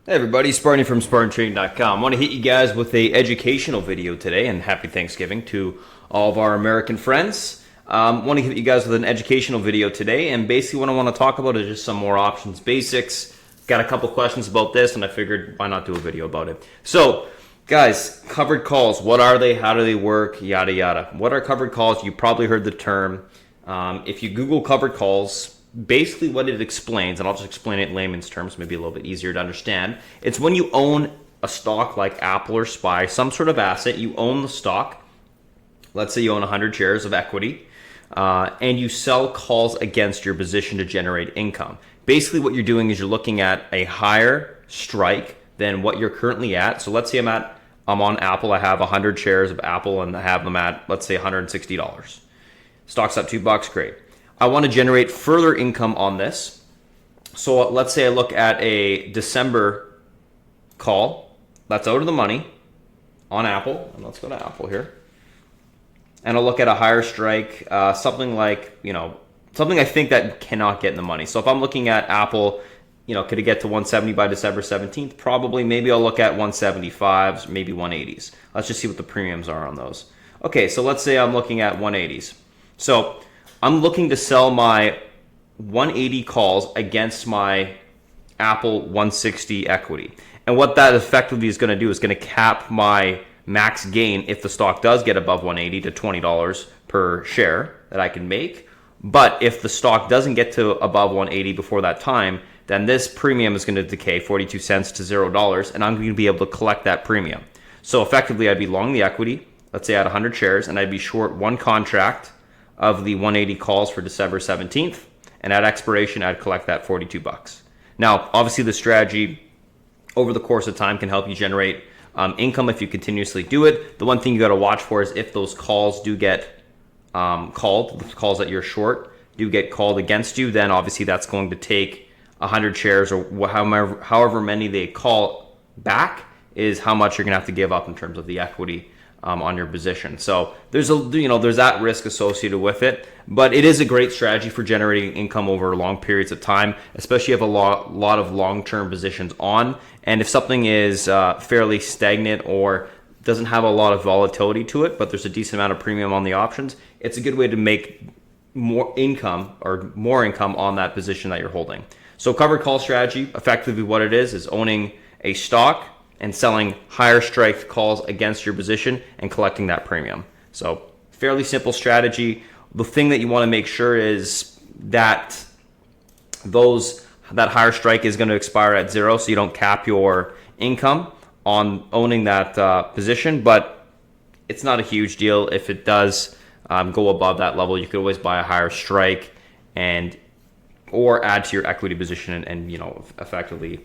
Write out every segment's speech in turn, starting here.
Hey everybody, Spartan from SpartanTrading.com. I want to hit you guys with a educational video today, and happy Thanksgiving to all of our American friends. I want to hit you guys with an educational video today, and basically what I want to talk about is just some more options basics. Got a couple questions about this, and I figured why not do a video about it. So, guys, covered calls, what are they? How do they work? Yada yada. What are covered calls? You probably heard the term. If you Google covered calls, basically what it explains, and I'll just explain it in layman's terms, maybe a little bit easier to understand. It's when you own a stock like Apple or SPY, some sort of asset, you own the stock. Let's say you own 100 shares of equity, and you sell calls against your position to generate income. Basically what you're doing is you're looking at a higher strike than what you're currently at. So let's say I'm on Apple, I have 100 shares of Apple and I have them at, let's say, $160. Stock's up $2, great. I want to generate further income on this. So let's say I look at a December call that's out of the money on Apple. And let's go to Apple here. And I'll look at a higher strike, something like, something I think that cannot get in the money. So if I'm looking at Apple, could it get to 170 by December 17th? Probably. Maybe I'll look at 175s, maybe 180s. Let's just see what the premiums are on those. Okay, so let's say I'm looking at 180s. So I'm looking to sell my 180 calls against my Apple 160 equity. And what that effectively is going to do is going to cap my max gain if the stock does get above 180 to $20 per share that I can make. But if the stock doesn't get to above 180 before that time, then this premium is going to decay 42 cents to $0, and I'm going to be able to collect that premium. So effectively, I'd be long the equity, let's say I had 100 shares, and I'd be short one contract of the 180 calls for December 17th, and at expiration I'd collect that $42. Now obviously the strategy over the course of time can help you generate income if you continuously do it. The one thing you got to watch for is if those calls do get called, the calls that you're short do get called against you, then obviously that's going to take 100 shares or however many they call back is how much you're gonna have to give up in terms of the equity on your position. So there's that risk associated with it, but it is a great strategy for generating income over long periods of time, especially if you have a lot of long-term positions on. And if something is fairly stagnant or doesn't have a lot of volatility to it, but there's a decent amount of premium on the options, it's a good way to make more income on that position that you're holding. So covered call strategy, effectively what it is owning a stock and selling higher strike calls against your position and collecting that premium. So fairly simple strategy. The thing that you want to make sure is that that higher strike is going to expire at zero, so you don't cap your income on owning that position, but it's not a huge deal. If it does go above that level, you could always buy a higher strike or add to your equity position and effectively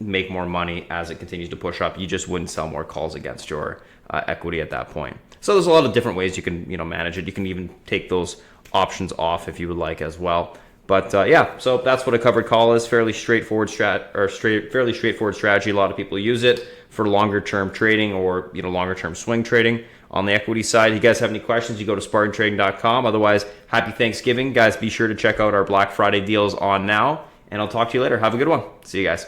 make more money as it continues to push up. You just wouldn't sell more calls against your equity at that point. So there's a lot of different ways you can manage it. You can even take those options off if you would like as well. But yeah, so that's what a covered call is. Fairly straightforward fairly straightforward strategy. A lot of people use it for longer term trading or longer term swing trading on the equity side. If you guys have any questions, you go to SpartanTrading.com. Otherwise, happy Thanksgiving, guys. Be sure to check out our Black Friday deals on now, and I'll talk to you later. Have a good one. See you guys.